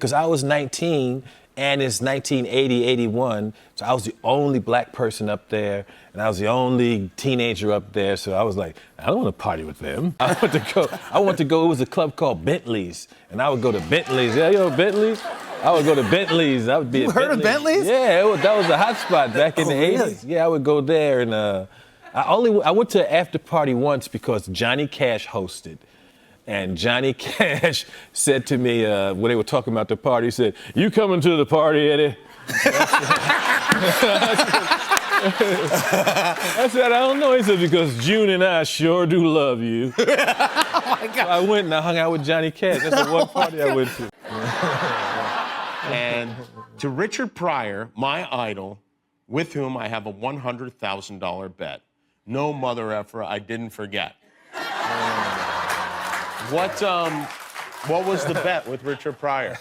because I was 19 and it's 1980, 81, so I was the only black person up there and I was the only teenager up there, so I was like, I don't want to party with them. I want to go, it was a club called Bentley's, and I would go to Bentley's. Yeah, you know Bentley's? I would go to Bentley's. I would be at Bentley's. Bentley's? Yeah, that was a hot spot back in the 80s. Really? Yeah, I would go there, and I went to an after party once because Johnny Cash hosted. And Johnny Cash said to me, when they were talking about the party, he said, "You coming to the party, Eddie?" I said, "I don't know." He said, "Because June and I sure do love you." Oh my God. So I went and I hung out with Johnny Cash. That's the one party I went to. And to Richard Pryor, my idol, with whom I have a $100,000 bet. No mother effer, I didn't forget. What was the bet with Richard Pryor?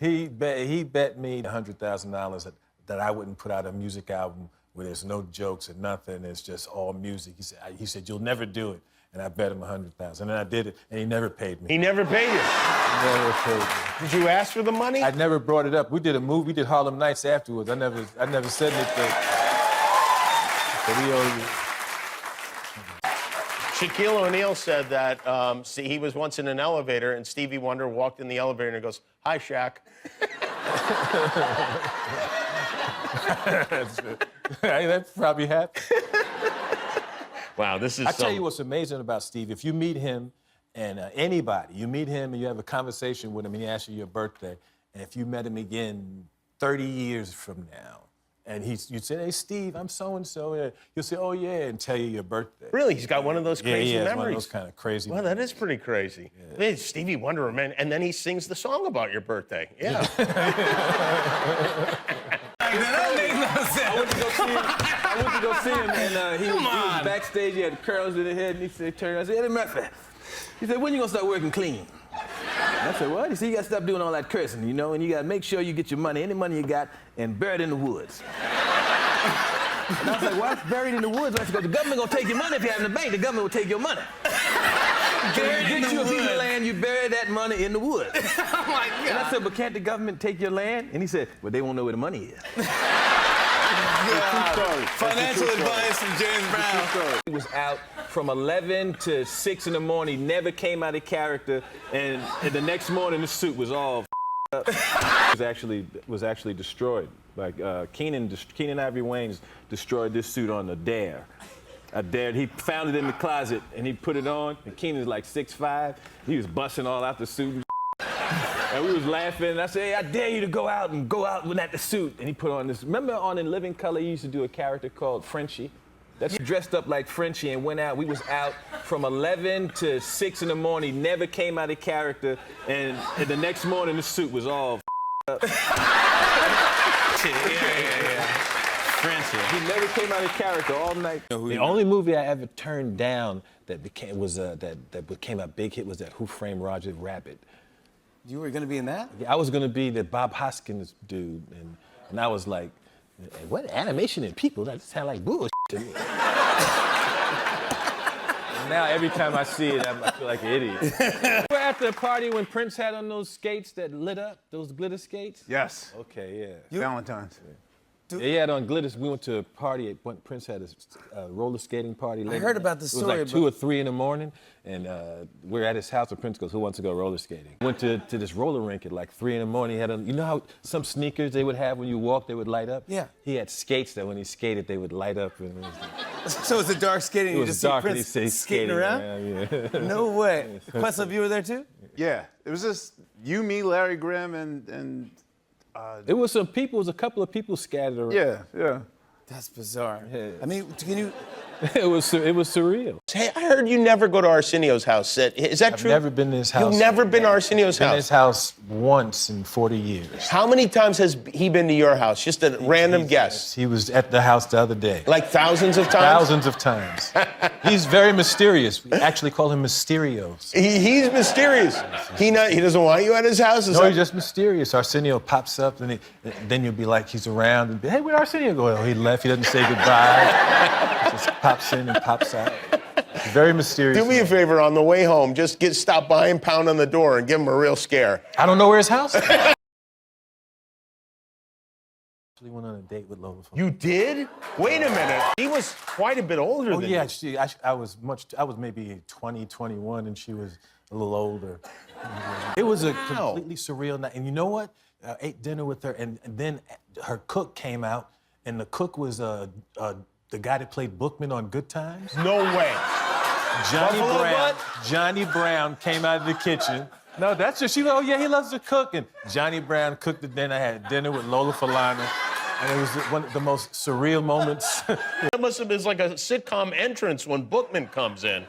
He bet me $100,000 that I wouldn't put out a music album where there's no jokes and nothing. It's just all music. He said you'll never do it, and I bet him $100,000, and I did it, and he never paid me. He never paid you? He never paid me. Did you ask for the money? I never brought it up. We did a movie. We did Harlem Nights afterwards. I never said anything. But he owed you. Shaquille O'Neal said that he was once in an elevator and Stevie Wonder walked in the elevator and goes, "Hi, Shaq." That probably happened. Wow, this is I tell you what's amazing about Stevie. If you meet him and anybody, you meet him and you have a conversation with him and he asks you your birthday, and if you met him again 30 years from now, and you'd say, "Hey, Steve, I'm so-and-so." He'll say, "Oh, yeah," and tell you your birthday. Really? He's got one of those crazy memories? Yeah, one of those kind of crazy Well, that is pretty crazy. Yeah. Hey, Stevie Wonder, man, and then he sings the song about your birthday. Yeah. That makes no sense. I went to go see him, and he was backstage. He had curls in his head, and he said, "Turn." I said, "Eddie Murphy." He said, "When you gonna start working clean?" I said, "What?" He said, "You gotta stop doing all that cursing, you know, and you gotta make sure you get your money, any money you got, and bury it in the woods." And I was like, "What's buried in the woods?" I said, "Because the government gonna take your money if you have it in the bank. The government will take your money. Get you a piece of land, you bury that money in the woods." Oh my God. And I said, "But can't the government take your land?" And he said, "Well, they won't know where the money is." Financial advice from James Brown. He was out from 11 to 6 in the morning, never came out of character, and the next morning the suit was all up. It was actually destroyed. Like Keenan Ivory Wayans destroyed this suit on a dare. He found it in the closet and he put it on, and Keenan's like 6'5". He was busting all out the suit. And we was laughing, and I said, "Hey, I dare you to go out without the suit." And he put on this. Remember on In Living Color, he used to do a character called Frenchie? That's dressed up like Frenchie and went out. We was out from 11 to 6 in the morning, never came out of character, and the next morning the suit was all up. Yeah. Frenchie. He never came out of character all night. The only movie I ever turned down that became a big hit was that Who Framed Roger Rabbit. You were going to be in that? I was going to be the Bob Hoskins dude, and I was like, "What animation and people? That sound like bullshit to me." Now every time I see it, I feel like an idiot. You were at the party when Prince had on those skates that lit up, those glitter skates? Yes. Okay, yeah. Valentine's. Yeah, he had on glitters. We went to a party. Prince had a roller skating party. I heard about the story. It was like 2 or 3 in the morning, and we're at his house. And Prince goes, "Who wants to go roller skating?" Went to this roller rink at like 3 in the morning. He had you know how some sneakers they would have when you walk, they would light up? Yeah. He had skates that when he skated, they would light up. And So it's a dark skating. it You was just dark, see and he Prince said skating around? yeah. No way. Questlove, you were there too? Yeah. It was just you, me, Larry Graham, and It was a couple of people scattered around. yeah. That's bizarre. Yeah. I mean, can you... It was surreal. Hey, I heard you never go to Arsenio's house. Is that true? I've never been to his house. You've never been to Arsenio's Been to house? his house once in 40 years. How many times has he been to your house? Just a random guess. He was at the house the other day. Like thousands of times? Thousands of times. He's very mysterious. We actually call him Mysterios. He's mysterious. He doesn't want you at his house? No, he's just mysterious. Arsenio pops up, and then you'll be like, he's around, and be, "Hey, where'd Arsenio go?" Oh, he left. He doesn't say goodbye. He just pops in and pops out. Very mysterious. Do me a man. favor on the way home. Just stop by and pound on the door and give him a real scare. I don't know where his house is. I actually went on a date with Lola Falana. You did? Wait a minute. He was quite a bit older Oh than yeah, you. I was maybe 20, 21, and she was a little older. It was a completely surreal night. And you know what? I ate dinner with her, and then her cook came out, and the cook was the guy that played Bookman on Good Times. No way. Johnny Brown came out of the kitchen. No, that's just, she was, oh yeah, he loves to cook. And Johnny Brown cooked the dinner. I had dinner with Lola Falana. And it was one of the most surreal moments. That must have been like a sitcom entrance when Bookman comes in.